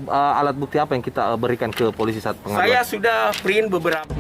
alat bukti apa yang kita berikan ke polisi saat pengaduan? Saya sudah print beberapa.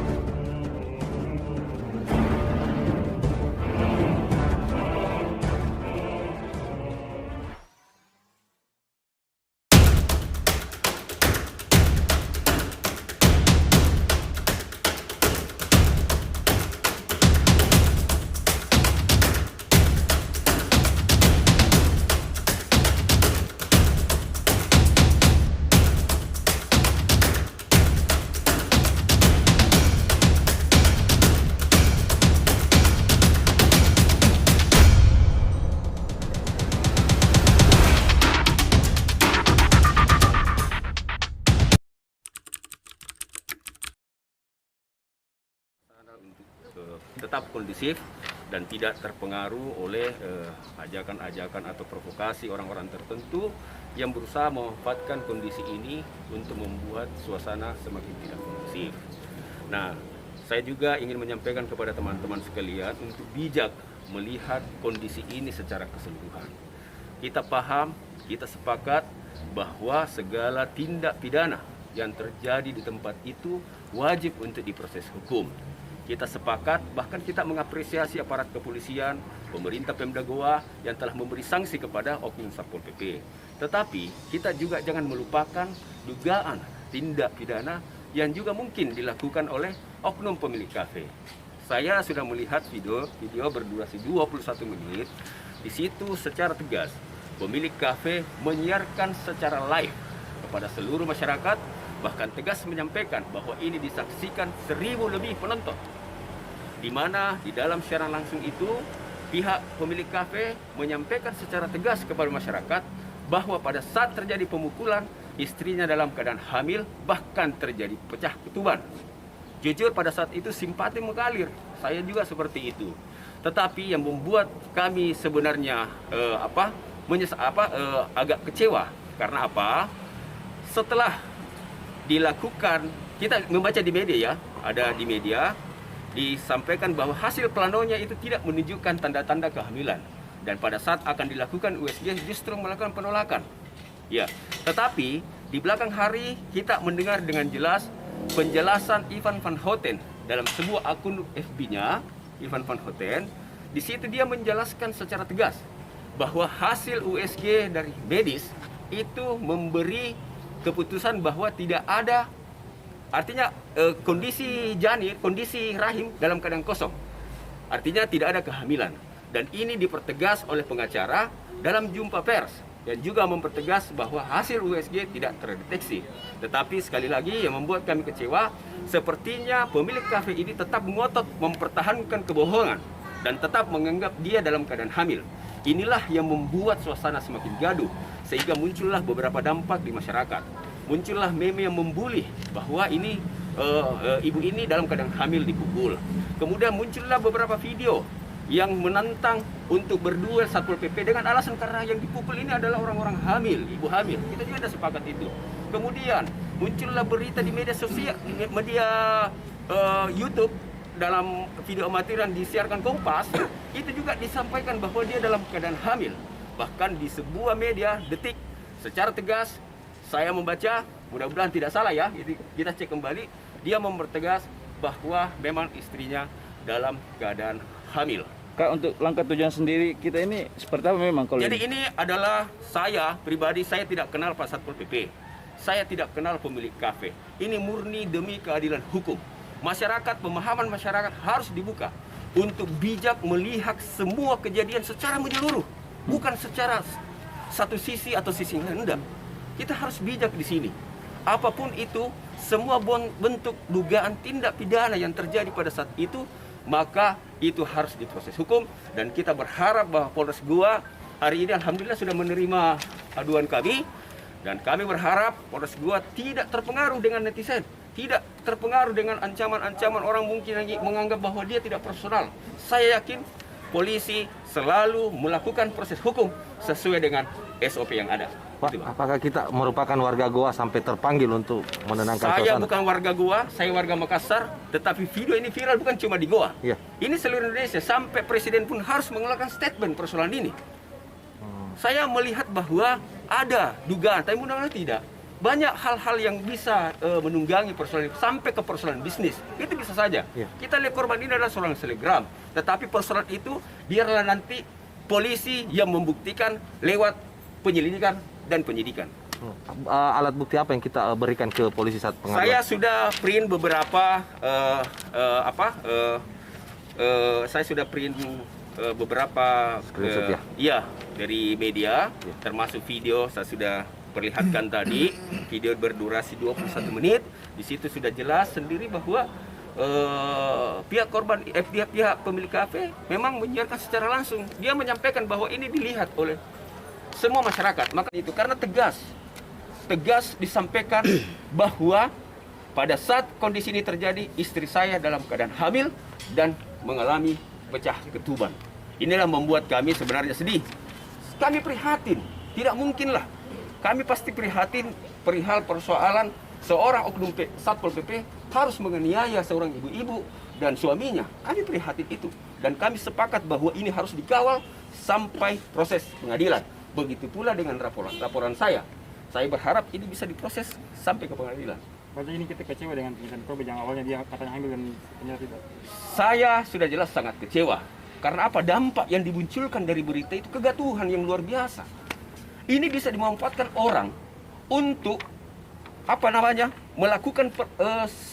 Untuk tetap kondusif dan tidak terpengaruh oleh ajakan-ajakan atau provokasi orang-orang tertentu yang berusaha memanfaatkan kondisi ini untuk membuat suasana semakin tidak kondusif. Nah, saya juga ingin menyampaikan kepada teman-teman sekalian untuk bijak melihat kondisi ini secara keseluruhan. Kita paham, kita sepakat bahwa segala tindak pidana yang terjadi di tempat itu wajib untuk diproses hukum. Kita sepakat, bahkan kita mengapresiasi aparat kepolisian, pemerintah Pemda Goa yang telah memberi sanksi kepada oknum Satpol PP. Tetapi kita juga jangan melupakan dugaan tindak pidana yang juga mungkin dilakukan oleh oknum pemilik kafe. Saya sudah melihat video berdurasi 21 menit. Di situ secara tegas pemilik kafe menyiarkan secara live kepada seluruh masyarakat, bahkan tegas menyampaikan bahwa ini disaksikan 1000 lebih penonton. Di mana di dalam siaran langsung itu pihak pemilik kafe menyampaikan secara tegas kepada masyarakat bahwa pada saat terjadi pemukulan istrinya dalam keadaan hamil, bahkan terjadi pecah ketuban. Jujur pada saat itu simpati mengalir, saya juga seperti itu. Tetapi yang membuat kami sebenarnya agak kecewa karena apa? Setelah dilakukan, kita membaca di media ya, ada di media disampaikan bahwa hasil planonya itu tidak menunjukkan tanda-tanda kehamilan, dan pada saat akan dilakukan USG justru melakukan penolakan. Ya, tetapi di belakang hari kita mendengar dengan jelas penjelasan Ivan van Houten dalam sebuah akun FB-nya, Ivan van Houten. Di situ dia menjelaskan secara tegas bahwa hasil USG dari medis itu memberi keputusan bahwa tidak ada, artinya kondisi janin, kondisi rahim dalam keadaan kosong. Artinya tidak ada kehamilan. Dan ini dipertegas oleh pengacara dalam jumpa pers. Dan juga mempertegas bahwa hasil USG tidak terdeteksi. Tetapi sekali lagi yang membuat kami kecewa, sepertinya pemilik kafe ini tetap ngotot mempertahankan kebohongan dan tetap menganggap dia dalam keadaan hamil. Inilah yang membuat suasana semakin gaduh, sehingga muncullah beberapa dampak di masyarakat. Muncullah meme yang membuli bahwa ini ibu ini dalam keadaan hamil dipukul. Kemudian muncullah beberapa video yang menantang untuk berduel Satpol PP dengan alasan karena yang dipukul ini adalah orang-orang hamil, ibu hamil. Kita juga ada sepakat itu. Kemudian muncullah berita di media sosial, media YouTube, dalam video amatir yang disiarkan Kompas, itu juga disampaikan bahwa dia dalam keadaan hamil. Bahkan di sebuah media Detik secara tegas saya membaca, mudah-mudahan tidak salah ya, kita cek kembali, dia mempertegas bahwa memang istrinya dalam keadaan hamil. Kak, untuk langkah tujuan sendiri kita ini seperti apa memang kalau Jadi ini adalah saya pribadi, saya tidak kenal Pak Satpol PP. Saya tidak kenal pemilik kafe. Ini murni demi keadilan hukum. Masyarakat, pemahaman masyarakat harus dibuka untuk bijak melihat semua kejadian secara menyeluruh, bukan secara satu sisi atau sisi lain. Enggak. Kita harus bijak di sini. Apapun itu, semua bentuk dugaan tindak pidana yang terjadi pada saat itu, maka itu harus diproses hukum. Dan kita berharap bahwa Polres Goa hari ini alhamdulillah sudah menerima aduan kami. Dan kami berharap Polres Goa tidak terpengaruh dengan netizen, tidak terpengaruh dengan ancaman-ancaman orang mungkin lagi menganggap bahwa dia tidak profesional. Saya yakin polisi selalu melakukan proses hukum sesuai dengan SOP yang ada. Pak, apakah kita merupakan warga Goa sampai terpanggil untuk menenangkan Saya suasana? bukan warga Goa, saya warga Makassar, tetapi video ini viral bukan cuma di Goa. Iya. Ini seluruh Indonesia, sampai presiden pun harus mengeluarkan statement persoalan ini. Saya melihat bahwa ada dugaan, tapi mudah-mudahan tidak. banyak hal-hal yang bisa menunggangi persoalan sampai ke persoalan bisnis. Itu bisa saja. Iya. Kita lihat korban ini adalah seorang selebgram, tetapi persoalan itu biarlah nanti polisi yang membuktikan lewat penyelidikan dan penyidikan. Alat bukti apa yang kita berikan ke polisi saat pengaduan? Saya sudah print beberapa saya sudah print beberapa Screenshot ya? iya dari media, termasuk video saya sudah perlihatkan tadi, video berdurasi 21 menit. Di situ sudah jelas sendiri bahwa pihak korban, pihak pemilik kafe memang menyiarkan secara langsung. Dia menyampaikan bahwa ini dilihat oleh semua masyarakat. Maka itu karena tegas disampaikan bahwa pada saat kondisi ini terjadi, istri saya dalam keadaan hamil dan mengalami pecah ketuban. Inilah membuat kami sebenarnya sedih. Kami prihatin, tidak mungkinlah. Kami pasti prihatin perihal persoalan seorang oknum Satpol PP harus menganiaya seorang ibu-ibu dan suaminya. Kami prihatin itu. Dan kami sepakat bahwa ini harus dikawal sampai proses pengadilan. Begitu pula dengan laporan saya. Saya berharap ini bisa diproses sampai ke pengadilan. Berarti ini kita kecewa dengan pernyataan korban yang awalnya dia katanya hamil dan ternyata tidak. Saya sudah jelas sangat kecewa. Karena apa? Dampak yang dimunculkan dari berita itu kegatuhan yang luar biasa. Ini bisa dimanfaatkan orang untuk melakukan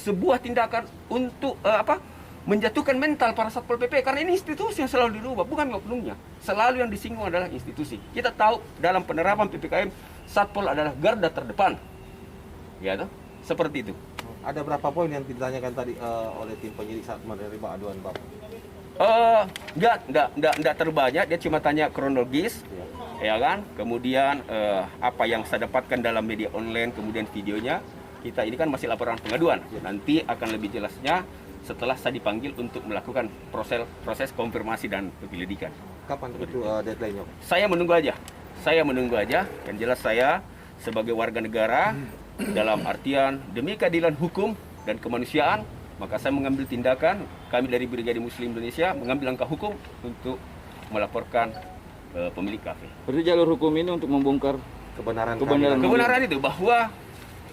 sebuah tindakan untuk menjatuhkan mental para Satpol PP. Karena ini institusi yang selalu dirubah, bukan oknumnya. Selalu yang disinggung adalah institusi. Kita tahu dalam penerapan PPKM Satpol adalah garda terdepan. Ya toh? Seperti itu. Ada berapa poin yang ditanyakan tadi oleh tim penyidik saat menerima aduan Bapak? Enggak terbanyak, dia cuma tanya kronologis, ya kan? Kemudian apa yang saya dapatkan dalam media online, kemudian videonya. Kita ini kan masih laporan pengaduan. Nanti akan lebih jelasnya setelah saya dipanggil untuk melakukan proses konfirmasi dan penyelidikan. Kapan itu deadline-nya? Saya menunggu aja. Yang jelas saya sebagai warga negara dalam artian demi keadilan hukum dan kemanusiaan, maka saya mengambil tindakan. Kami dari Brigade Muslim Indonesia mengambil langkah hukum untuk melaporkan pemilik kafe. Berarti jalur hukum ini untuk membongkar Kebenaran itu bahwa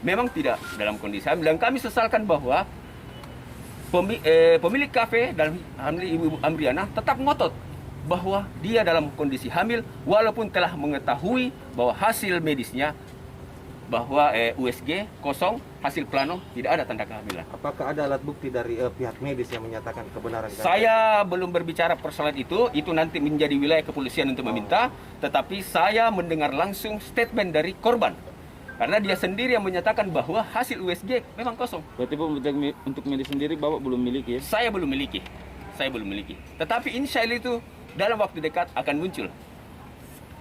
memang tidak dalam kondisi hamil, dan kami sesalkan bahwa pemilik kafe dan Ibu Amriana tetap ngotot bahwa dia dalam kondisi hamil walaupun telah mengetahui bahwa hasil medisnya bahwa USG kosong, hasil plano tidak ada tanda kehamilan. Apakah ada alat bukti dari pihak medis yang menyatakan kebenaran? Saya belum berbicara persoalan itu nanti menjadi wilayah kepolisian untuk meminta, tetapi saya mendengar langsung statement dari korban. Karena dia sendiri yang menyatakan bahwa hasil USG memang kosong. Berarti untuk medis sendiri Bapak belum miliki ya? Saya belum miliki. Tetapi insya Allah itu dalam waktu dekat akan muncul.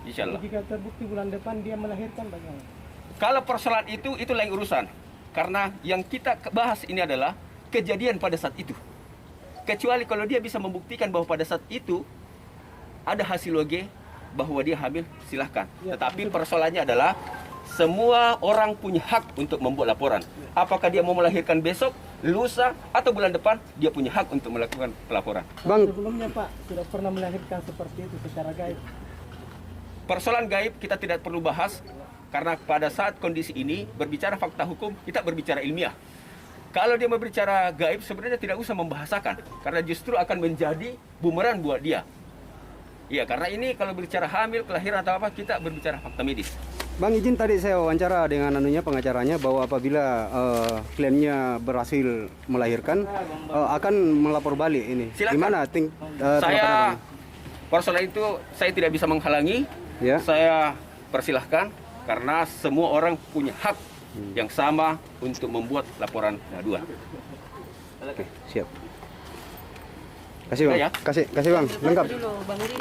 Insya Allah. Jika terbukti bulan depan dia melahirkan bagaimana? Kalau persoalan itu lain urusan. Karena yang kita bahas ini adalah kejadian pada saat itu. Kecuali kalau dia bisa membuktikan bahwa pada saat itu ada hasil USG bahwa dia hamil, silahkan. Tetapi persoalannya adalah semua orang punya hak untuk membuat laporan. Apakah dia mau melahirkan besok, lusa, atau bulan depan, dia punya hak untuk melakukan pelaporan. Bang, sebelumnya Pak sudah pernah melahirkan seperti itu secara gaib. Persoalan gaib kita tidak perlu bahas, karena pada saat kondisi ini berbicara fakta hukum, kita berbicara ilmiah. Kalau dia berbicara gaib sebenarnya tidak usah membahasakan, karena justru akan menjadi bumerang buat dia. Iya, karena ini kalau berbicara hamil, kelahiran atau apa, kita berbicara fakta medis. Bang, izin tadi saya wawancara dengan pengacaranya bahwa apabila kliennya berhasil melahirkan akan melapor balik ini. Silakan. Gimana? Saya persoalan itu saya tidak bisa menghalangi. Ya. Saya persilahkan karena semua orang punya hak yang sama untuk membuat laporan pengaduan. Oke, siap. Kasih Bang. Ya. Kasih Bang, lengkap. Dulu, Bang Iri.